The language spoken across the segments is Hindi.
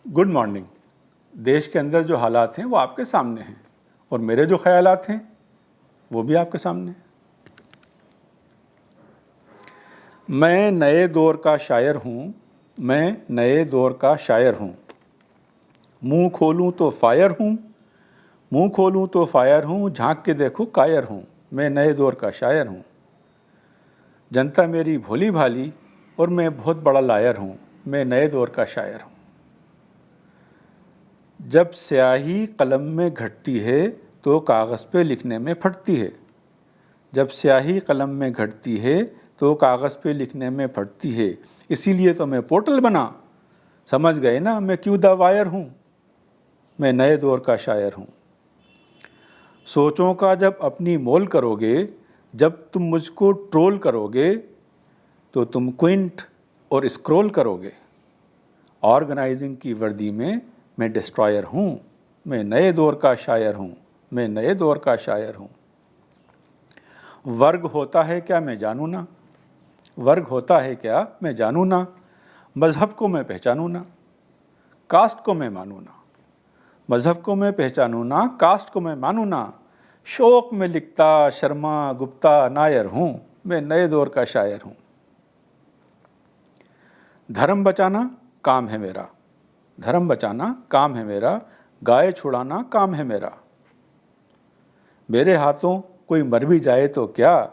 Good morning. देश के अंदर जो हालात हैं वो आपके सामने हैं और मेरे जो ख्यालात हैं वो भी आपके सामने हैं। मैं नए दौर का शायर हूँ, मैं नए दौर का शायर हूँ। मुँह खोलूँ तो फायर हूँ, मुँह खोलूँ तो फायर हूँ। झांक के देखो कायर हूँ, मैं नए दौर का शायर हूँ। जनता मेरी भोली भाली और मैं बहुत बड़ा लायर हूँ, मैं नए दौर का शायर हूँ। जब स्याही कलम में घटती है तो कागज़ पे लिखने में फटती है। जब स्याही कलम में घटती है तो कागज़ पे लिखने में फटती है। इसीलिए तो मैं पोर्टल बना, समझ गए ना मैं क्यों द वायर हूँ, मैं नए दौर का शायर हूँ। सोचों का जब अपनी मोल करोगे, जब तुम मुझको ट्रोल करोगे तो तुम क्विंट और स्क्रॉल करोगे। ऑर्गेनाइजिंग की वर्दी में मैं डिस्ट्रॉयर हूँ, मैं नए दौर का शायर हूँ, मैं नए दौर का शायर हूँ। वर्ग होता है क्या मैं जानूँ ना, वर्ग होता है क्या मैं जानूँ ना। मज़हब को मैं पहचानूँ ना, कास्ट को मैं मानूँ ना। मज़हब को मैं पहचानूँ ना, कास्ट को मैं मानूँ ना। शौक़ में लिखता शर्मा गुप्ता नायर हूँ, मैं नए दौर का शायर हूँ। धर्म बचाना काम है मेरा, धर्म बचाना काम है मेरा। गाय छुड़ाना काम है मेरा। मेरे हाथों कोई मर भी जाए तो क्या,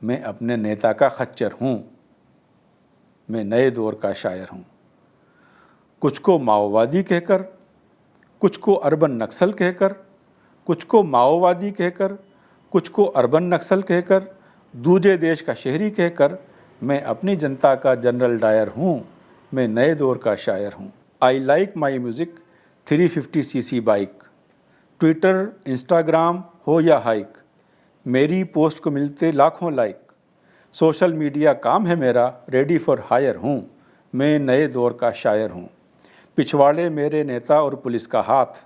मैं अपने नेता का खच्चर हूँ, मैं नए दौर का शायर हूँ। कुछ को माओवादी कहकर, कुछ को अर्बन नक्सल कहकर, कुछ को माओवादी कहकर, कुछ को अर्बन नक्सल कहकर, दूजे देश का शहरी कहकर, मैं अपनी जनता का जनरल डायर हूँ, मैं नए दौर का शायर हूँ। I like my music 350cc bike. Twitter Instagram हो या हाइक, मेरी पोस्ट को मिलते लाखों लाइक। सोशल मीडिया काम है मेरा, रेडी फॉर हायर हूँ, मैं नए दौर का शायर हूँ। पिछवाड़े मेरे नेता और पुलिस का हाथ,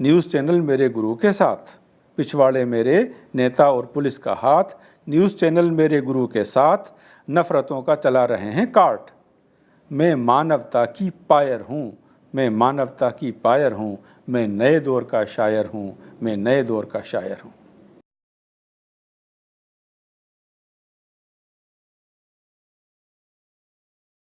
न्यूज़ चैनल मेरे गुरु के साथ। पिछवाड़े मेरे नेता और पुलिस का हाथ, न्यूज़ चैनल मेरे गुरु के साथ। नफ़रतों का चला रहे हैं काट, मैं मानवता की पायर हूँ, मैं मानवता की पायर हूँ। मैं नए दौर का शायर हूँ, मैं नए दौर का शायर हूँ।